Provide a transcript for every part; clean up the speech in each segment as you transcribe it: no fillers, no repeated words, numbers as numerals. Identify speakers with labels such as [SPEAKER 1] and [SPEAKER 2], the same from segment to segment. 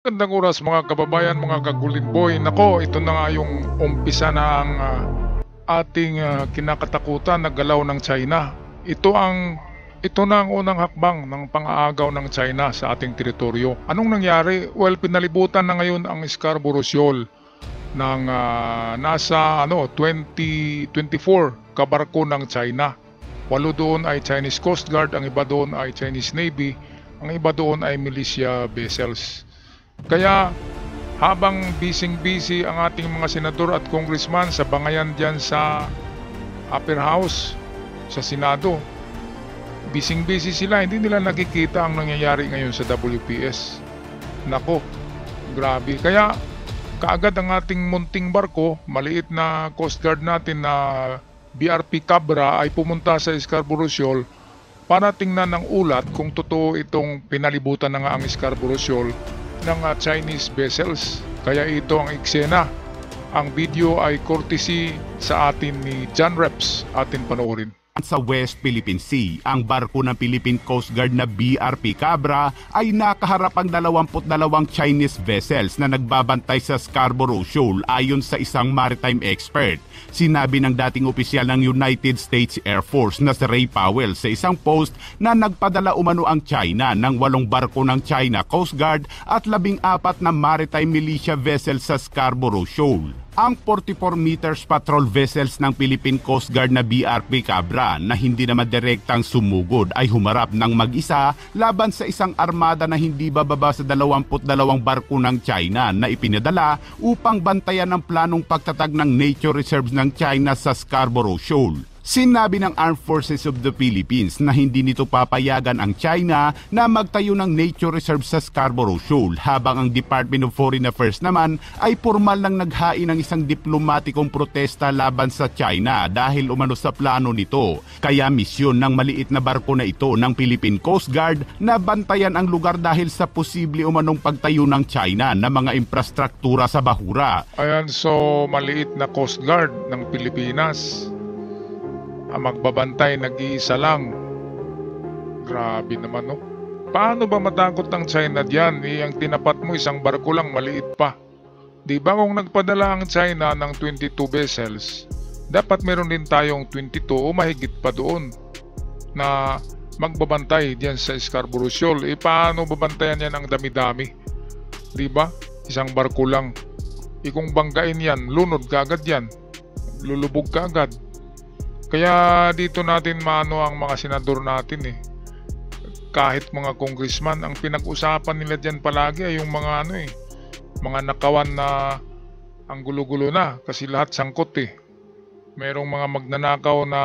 [SPEAKER 1] Magandang oras mga kababayan, mga kagulid boy. Nako, ito na nga yung umpisa na ang ating kinakatakutan na galaw ng China. Ito na ang unang hakbang ng pang-aagaw ng China sa ating teritoryo. Anong nangyari? Well, pinalibutan na ngayon ang Scarborough Shoal ng nasa 2024 kabarko ng China. 8 doon ay Chinese Coast Guard, ang iba doon ay Chinese Navy, ang iba doon ay militia vessels. Kaya habang busy ang ating mga senador at congressman sa bangayan dyan sa Upper House, sa Senado, busy sila, hindi nila nakikita ang nangyayari ngayon sa WPS. Nako, grabe. Kaya kaagad ang ating munting barko, maliit na Coast Guard natin na BRP Cabra ay pumunta sa Scarborough Shoal para tingnan ng ulat kung totoo itong pinalibutan na nga ang Scarborough Shoal ng Chinese vessels. Kaya ito ang eksena. Ang video ay courtesy sa atin ni John Reps. Atin panoorin.
[SPEAKER 2] Sa West Philippine Sea, ang barko ng Philippine Coast Guard na BRP Cabra ay nakaharap ang 22 Chinese vessels na nagbabantay sa Scarborough Shoal ayon sa isang maritime expert. Sinabi ng dating opisyal ng United States Air Force na si Ray Powell sa isang post na nagpadala umano ang China ng 8 barko ng China Coast Guard at 14 na maritime militia vessels sa Scarborough Shoal. Ang 44 meters patrol vessels ng Philippine Coast Guard na BRP Cabra na hindi naman direktang sumugod ay humarap ng mag-isa laban sa isang armada na hindi bababa sa 22 barko ng China na ipinadala upang bantayan ang planong pagtatag ng nature reserves ng China sa Scarborough Shoal. Sinabi ng Armed Forces of the Philippines na hindi nito papayagan ang China na magtayo ng nature reserve sa Scarborough Shoal, habang ang Department of Foreign Affairs naman ay formal lang naghain ng isang diplomatikong protesta laban sa China dahil umano sa plano nito. Kaya misyon ng maliit na barko na ito ng Philippine Coast Guard na bantayan ang lugar dahil sa posible umanong pagtayo ng China na mga infrastruktura sa bahura.
[SPEAKER 1] Ayan, so maliit na Coast Guard ng Pilipinas ang magbabantay, nag-iisa lang. Grabe naman, no? Paano ba matakot ang China diyan? Ang tinapat mo isang barko lang, maliit pa. Di ba kung nagpadala ang China ng 22 vessels, dapat meron din tayong 22 o mahigit pa doon na magbabantay diyan sa Scarborough Shoal. Paano babantayan yan ang dami-dami? Di ba? Isang barko lang. Kung banggain yan, lunod ka agad yan. Lulubog ka agad. Kaya dito natin maano ang mga senador natin Kahit mga congressman, ang pinag-usapan nila diyan palagi ay yung mga mga nakawan na ang gulo-gulo na kasi lahat sangkot Merong mga magnanakaw na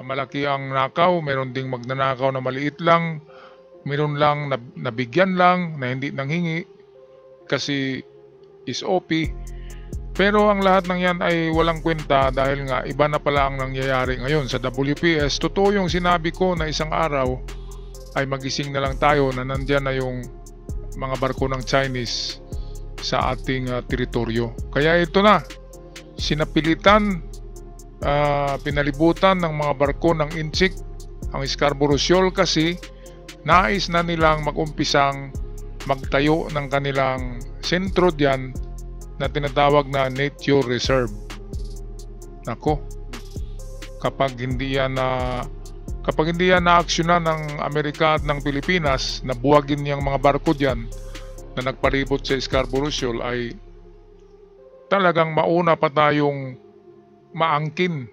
[SPEAKER 1] malaki ang nakaw, meron ding magnanakaw na maliit lang, meron lang nabigyan lang na hindi nanghingi kasi is OP. Pero ang lahat ng yan ay walang kwenta dahil nga iba na pala ang nangyayari ngayon sa WPS. Totoo yung sinabi ko na isang araw ay magising na lang tayo na nandyan na yung mga barko ng Chinese sa ating teritoryo. Kaya ito na, sinapilitan, pinalibutan ng mga barko ng Inchik ang Scarborough Shoal kasi nais na nilang mag-umpisang magtayo ng kanilang sentro diyan na tinatawag na nature reserve. Nako, kapag hindi yan na-aksyonan ng Amerika at ng Pilipinas na buwagin niyang mga barko diyan na nagpalibot sa Scarborough Shoal, ay talagang mauna pa tayong maangkin.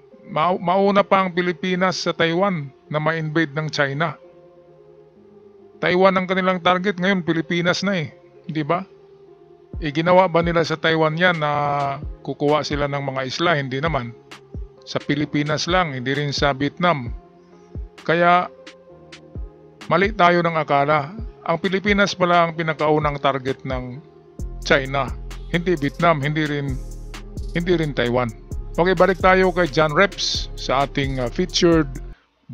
[SPEAKER 1] Mauna pa ang Pilipinas sa Taiwan na ma-invade ng China. Taiwan ang kanilang target ngayon, Pilipinas na di ba? Ginawa ba nila sa Taiwan yan na kukuha sila ng mga isla? Hindi naman. Sa Pilipinas lang, hindi rin sa Vietnam. Kaya mali tayo ng akala. Ang Pilipinas pala ang pinakaunang target ng China. Hindi Vietnam, hindi rin Taiwan. Okay, balik tayo kay John Reps sa ating featured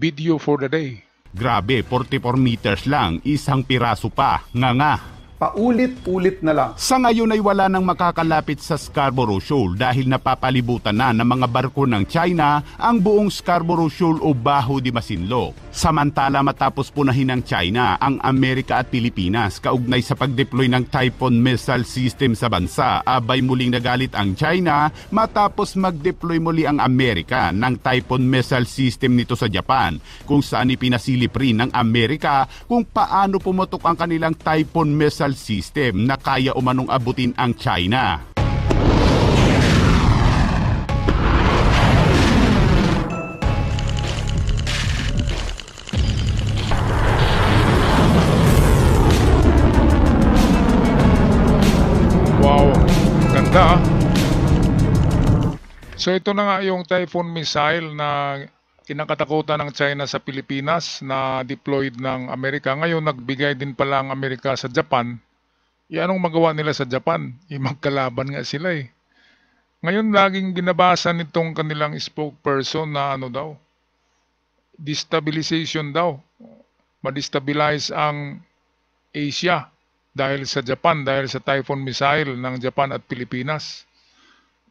[SPEAKER 1] video for the day.
[SPEAKER 2] Grabe, 44 meters lang, isang piraso pa, nga.
[SPEAKER 3] Paulit-ulit na lang.
[SPEAKER 2] Sa ngayon ay wala nang makakalapit sa Scarborough Shoal dahil napapalibutan na ng mga barko ng China ang buong Scarborough Shoal o Baho de Masinloc. Samantala matapos punahin ng China ang Amerika at Pilipinas kaugnay sa pag-deploy ng Typhoon missile system sa bansa, abay muling nagalit ang China matapos mag-deploy muli ang Amerika ng Typhoon missile system nito sa Japan, kung saan ipinasilip rin ng Amerika kung paano pumutok ang kanilang Typhoon missile system na kaya umanong abutin ang China.
[SPEAKER 1] Wow, ganda ah. So ito na nga yung Typhoon missile na kinakatakutan ng China sa Pilipinas na deployed ng Amerika. Ngayon nagbigay din pala ang Amerika sa Japan. Anong magawa nila sa Japan? Magkalaban nga sila eh. Ngayon laging binabasa nitong kanilang spokesperson na ano daw, destabilization daw. Ma-destabilize ang Asia dahil sa Japan, dahil sa Typhoon missile ng Japan at Pilipinas.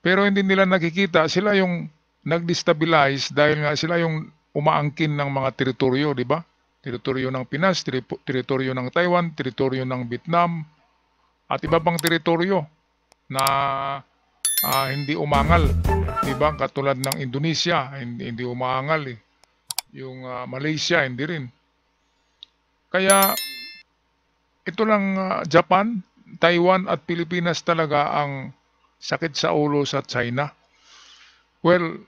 [SPEAKER 1] Pero hindi nila nakikita, sila yung nag-destabilize dahil nga sila yung umaangkin ng mga teritoryo, di ba? Teritoryo ng Pinas, teritoryo ng Taiwan, teritoryo ng Vietnam, at iba pang teritoryo na hindi umangal, di ba? Katulad ng Indonesia, hindi umangal eh. Yung Malaysia, hindi rin. Kaya ito lang Japan, Taiwan at Pilipinas talaga ang sakit sa ulo sa China. Well,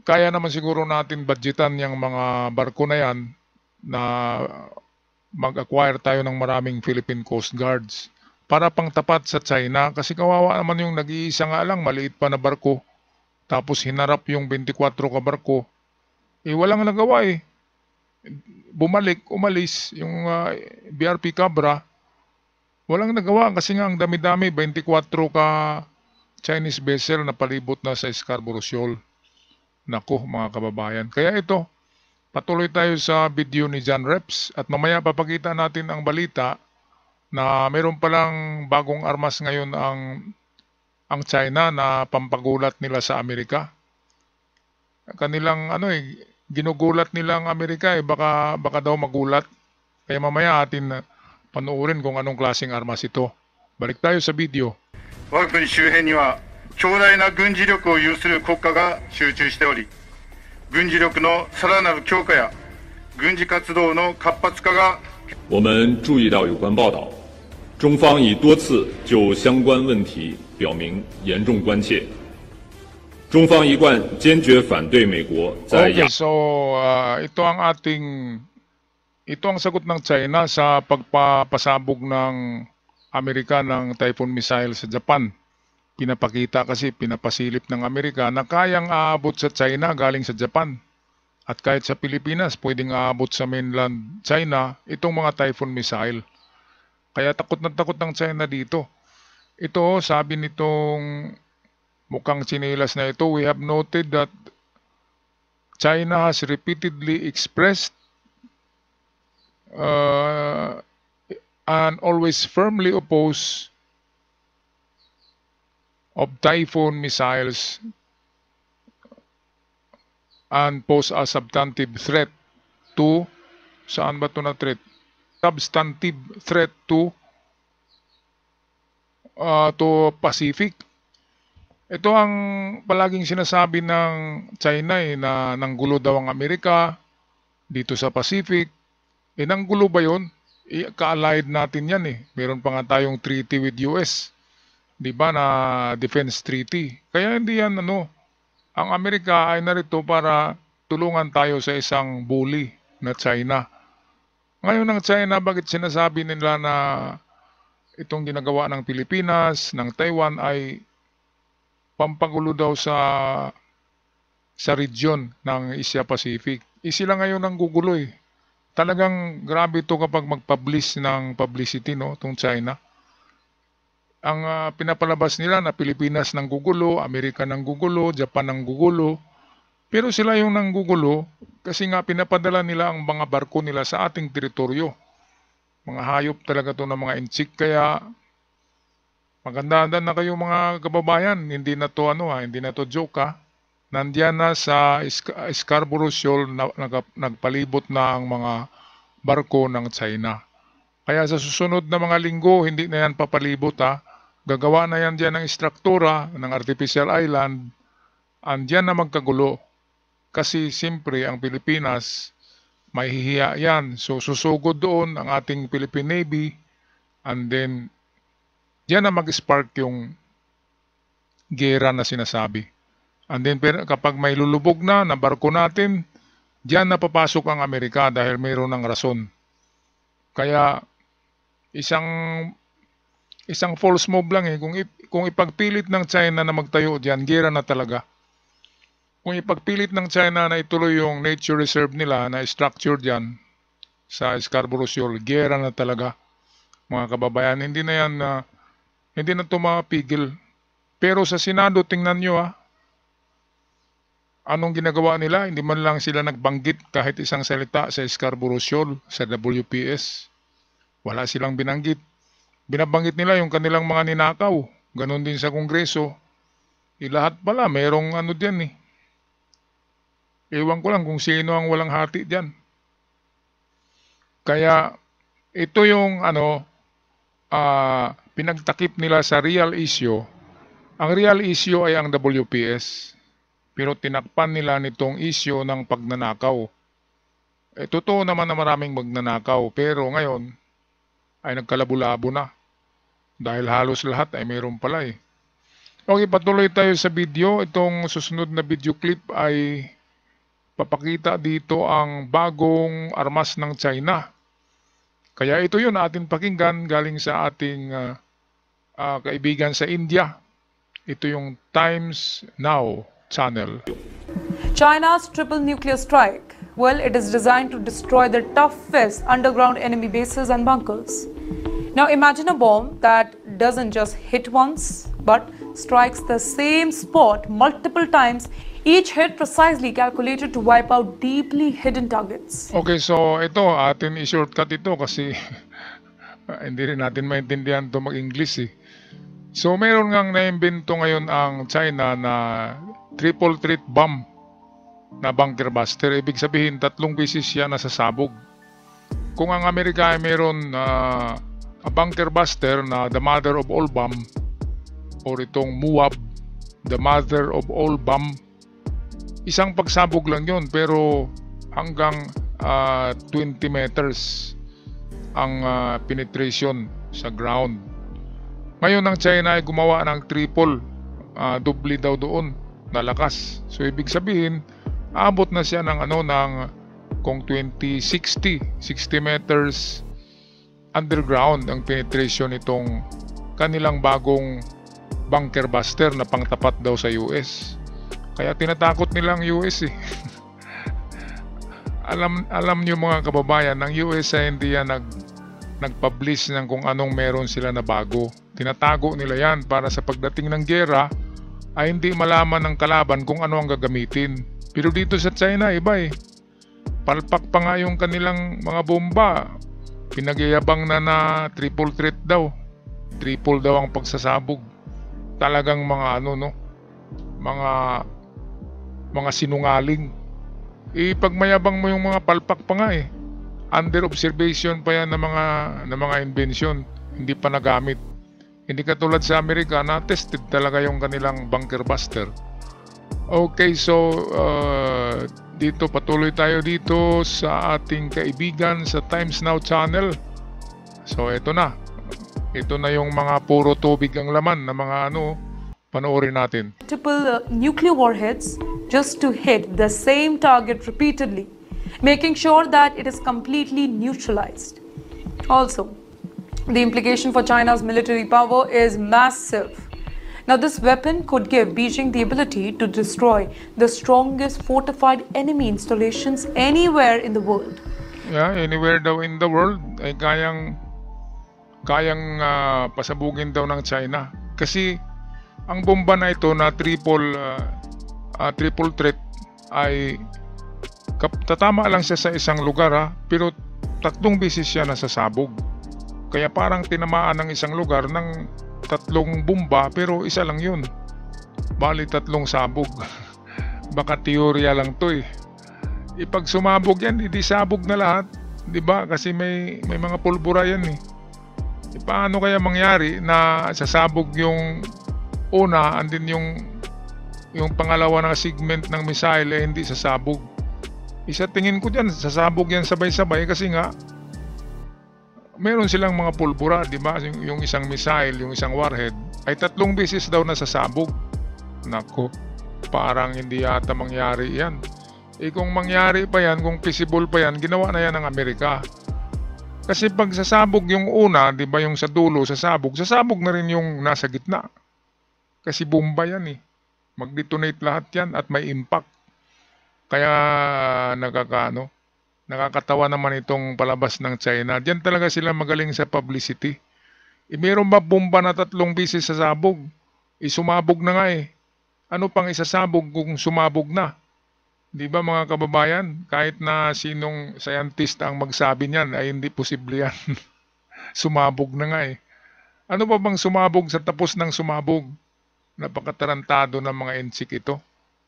[SPEAKER 1] kaya naman siguro natin budgetan yung mga barko na yan na mag-acquire tayo ng maraming Philippine Coast Guards para pang tapat sa China, kasi kawawa naman yung nag-iisa nga lang, maliit pa na barko, tapos hinarap yung 24 ka barko. Walang nagawa eh. Bumalik, umalis yung BRP Cabra, walang nagawa kasi nga ang dami-dami, 24 ka Chinese vessel na palibot na sa Scarborough Shoal. Nako mga kababayan. Kaya ito, patuloy tayo sa video ni John Reps at mamaya papakita natin ang balita na mayroon palang bagong armas ngayon ang China na pampagulat nila sa Amerika. Kanilang ginugulat nila ang Amerika baka daw magulat. Kaya mamaya atin panoorin kung anong klaseng armas ito. Balik tayo sa video.
[SPEAKER 4] 我が国周辺には強大な軍事力を有する国家が集中しており、軍事力のさらなる強化や軍事活動の活発化が。
[SPEAKER 5] 我们注意到有关报道，中方已多次就相关问题表明严重关切。中方一贯坚决反对美国在亚。
[SPEAKER 1] Okay, so ito ang sagot ng China sa pagpapasabog ng Amerika ng Typhoon missile sa Japan. Pinapakita kasi, pinapasilip ng Amerika na kayang aabot sa China galing sa Japan. At kahit sa Pilipinas, pwedeng aabot sa mainland China itong mga Typhoon missile. Kaya takot ng China dito. Ito, sabi nitong mukhang tsinelas na ito, we have noted that China has repeatedly expressed and always firmly oppose of Typhoon missiles and pose a substantive threat to, saan ba ito na threat? Substantive threat to Pacific. Ito ang palaging sinasabi ng China na nanggulo daw ang Amerika dito sa Pacific. Nanggulo ba yun? Ka-allied natin yan eh. Meron pa nga tayong treaty with US. Diba na defense treaty. Kaya hindi yan ang Amerika ay narito para tulungan tayo sa isang bully na China. Ngayon ng China, bakit sinasabi nila na itong ginagawa ng Pilipinas, ng Taiwan ay pampagulo daw sa region ng Asia Pacific? Sila ngayon ang gugulo eh. Talagang grabe ito kapag mag-publish ng publicity, itong China. Ang pinapalabas nila na Pilipinas nang gugulo, Amerika nang gugulo, Japan nang gugulo. Pero sila yung nang gugulo kasi nga pinapadala nila ang mga barko nila sa ating teritoryo. Mga hayop talaga to ng mga inchik. Kaya maganda na kayo mga kababayan. Hindi na to hindi na to joke Nandiyan na sa Scarborough Shoal nagpalibot na ang mga barko ng China. Kaya sa susunod na mga linggo, hindi na yan papalibot Gagawa na yan dyan ng struktura ng artificial island. Andyan na magkagulo. Kasi siyempre ang Pilipinas, may hihiya yan. So susugod doon ang ating Philippine Navy. And then, dyan na mag-spark yung gera na sinasabi. And then kapag may lulubog na barko natin, diyan na papasok ang Amerika dahil mayroon ng rason. Kaya isang false move lang kung ipagpilit ng China na magtayo diyan, gera na talaga. Kung ipagpilit ng China na ituloy yung nature reserve nila na structure diyan sa Scarborough Shoal, gera na talaga. Mga kababayan, hindi na ito mapigil. Pero sa Senado, tingnan nyo anong ginagawa nila? Hindi man lang sila nagbanggit kahit isang salita sa Scarborough Shoal, sa WPS. Wala silang binanggit. Binabanggit nila yung kanilang mga ninakaw. Ganon din sa Kongreso. Lahat pala, mayroong dyan Ewan ko lang kung sino ang walang hati dyan. Kaya, ito yung pinagtakip nila sa real issue. Ang real issue ay ang WPS. Pero tinakpan nila nitong issue ng pagnanakaw. Totoo naman na maraming magnanakaw. Pero ngayon ay nagkalabo-labo na. Dahil halos lahat ay mayroon pala Okay, patuloy tayo sa video. Itong susunod na video clip ay papakita dito ang bagong armas ng China. Kaya ito yun ating pakinggan galing sa ating kaibigan sa India. Ito yung Times Now channel.
[SPEAKER 3] China's triple nuclear strike. Well, it is designed to destroy the toughest underground enemy bases and bunkers. Now imagine a bomb that doesn't just hit once, but strikes the same spot multiple times, each hit precisely calculated to wipe out deeply hidden targets.
[SPEAKER 1] Okay, so ito, atin i-shortcut ito kasi hindi rin natin maintindihan ito mag-English So mayroon ngang naimbento ngayon ang China na triple threat bomb na bunker buster. Ibig sabihin, 3 beses siya nasasabog. Kung ang Amerika ay mayroon a bunker buster na the mother of all bomb, or itong MUAB, the mother of all bomb, isang pagsabog lang yun, pero hanggang 20 meters ang penetration sa ground. Ngayon ang China ay gumawa ng triple, doble daw doon na lakas. So ibig sabihin, aabot na siya ng kung 60 meters underground ang penetration nitong kanilang bagong bunker buster na pangtapat daw sa US. Kaya tinatakot nilang US alam niyo mga kababayan, ng US ay hindi yan nag-publish ng kung anong meron sila na bago. Tinatago nila yan para sa pagdating ng gera ay hindi malaman ng kalaban kung ano ang gagamitin. Pero dito sa China, iba Palpak pa nga yung kanilang mga bomba. Pinagyayabang na triple threat daw. Triple daw ang pagsasabog. Talagang mga mga sinungaling. Pagmayabang mo yung mga palpak pa nga Under observation pa yan ng mga invention. Hindi pa nagamit. Hindi katulad sa Amerika na tested talaga yung kanilang bunker buster. Okay, so dito patuloy tayo dito sa ating kaibigan sa Times Now channel. So ito na. Ito na yung mga puro tubig ang laman na mga panoorin natin.
[SPEAKER 3] Multiple nuclear warheads just to hit the same target repeatedly, making sure that it is completely neutralized. Also, the implication for China's military power is massive. Now, this weapon could give Beijing the ability to destroy the strongest fortified enemy installations anywhere in the world.
[SPEAKER 1] Yeah, anywhere daw in the world ay kayang pasabugin daw ng China. Kasi ang bomba na ito na triple threat ay tatama lang siya sa isang lugar pero 3 beses siya nasasabog. Kaya parang tinamaan ng isang lugar ng 3 bomba pero isa lang yun. Bali 3 sabog. Baka teorya lang to eh. Pag sumabog yan, hindi sabog na lahat. Diba? Kasi may mga pulbura yan eh. Paano kaya mangyari na sasabog yung una and then yung pangalawa na segment ng missile eh hindi sasabog? Isa tingin ko dyan, sasabog yan sabay-sabay kasi nga meron silang mga pulbura, di ba? Yung isang missile, yung isang warhead ay 3 beses daw nasasabog. Nako, parang hindi yata mangyari yan. Kung mangyari pa yan, kung feasible pa yan, ginawa na yan ng Amerika. Kasi pag sasabog yung una, di ba yung sa dulo, sasabog na rin yung nasa gitna. Kasi bomba yan eh. Mag-detonate lahat yan at may impact. Kaya nakakatawa naman itong palabas ng China. Diyan talaga sila magaling sa publicity. Meron ba bomba na 3 beses sasabog? Sumabog na nga eh. Ano pang isasabog kung sumabog na? Di ba mga kababayan, kahit na sinong scientist ang magsabi niyan ay hindi posible yan. Sumabog na nga eh. Ano pa bang sumabog sa tapos ng sumabog? Napakatarantado ng mga NCIC ito.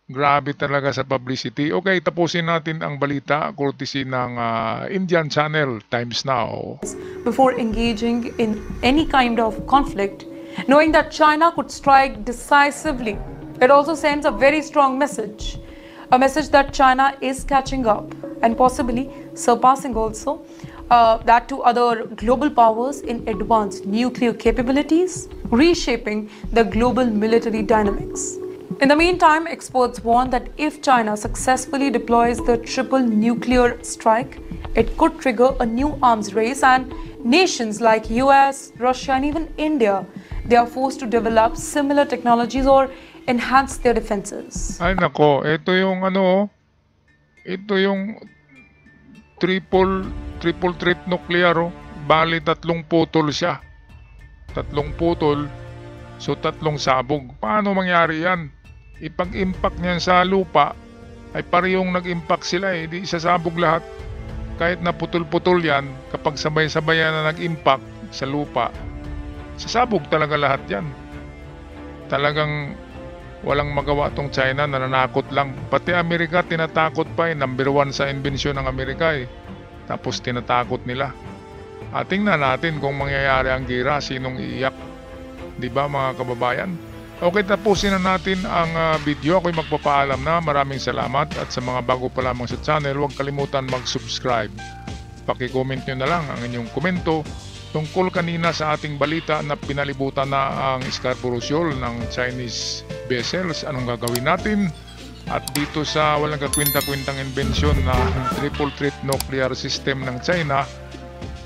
[SPEAKER 1] Grabe talaga sa publicity. Okay, tapusin natin ang balita courtesy ng Indian Channel Times Now.
[SPEAKER 3] Before engaging in any kind of conflict, knowing that China could strike decisively, it also sends a very strong message. A message that China is catching up and possibly surpassing also that to other global powers in advanced nuclear capabilities, reshaping the global military dynamics. In the meantime, experts warn that if China successfully deploys the triple nuclear strike, it could trigger a new arms race, and nations like US, Russia and even India, they are forced to develop similar technologies or enhance their defenses.
[SPEAKER 1] Ay nako, ito yung triple threat nuclear oh. Bali 3 putol siya. 3 putol, so 3 sabog. Paano mangyari yan? Ipag-impact niyan sa lupa, ay parehong nag-impact sila eh. Di sasabog lahat. Kahit na putol-putol yan, kapag sabay-sabay na nag-impact sa lupa, sasabog talaga lahat yan. Talagang walang magawa tong China, nananakot lang. Pati Amerika tinatakot pa eh. Number 1 sa imbensyon ng Amerika eh. Tapos tinatakot nila. Tingnan natin kung mangyayari ang gira, sinong iiyak. Diba mga kababayan? Okay, tapusin na natin ang video. Ako'y magpapaalam na. Maraming salamat. At sa mga bago pa lamang sa channel, huwag kalimutan mag-subscribe. Paki-comment nyo na lang ang inyong komento tungkol kanina sa ating balita na pinalibutan na ang Scarborough Shoal ng Chinese vessels. Anong gagawin natin? At dito sa walang kakwinta-kwintang inbensyon na triple threat nuclear system ng China,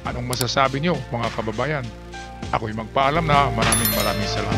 [SPEAKER 1] anong masasabi nyo mga kababayan? Ako'y magpaalam na. Maraming salamat.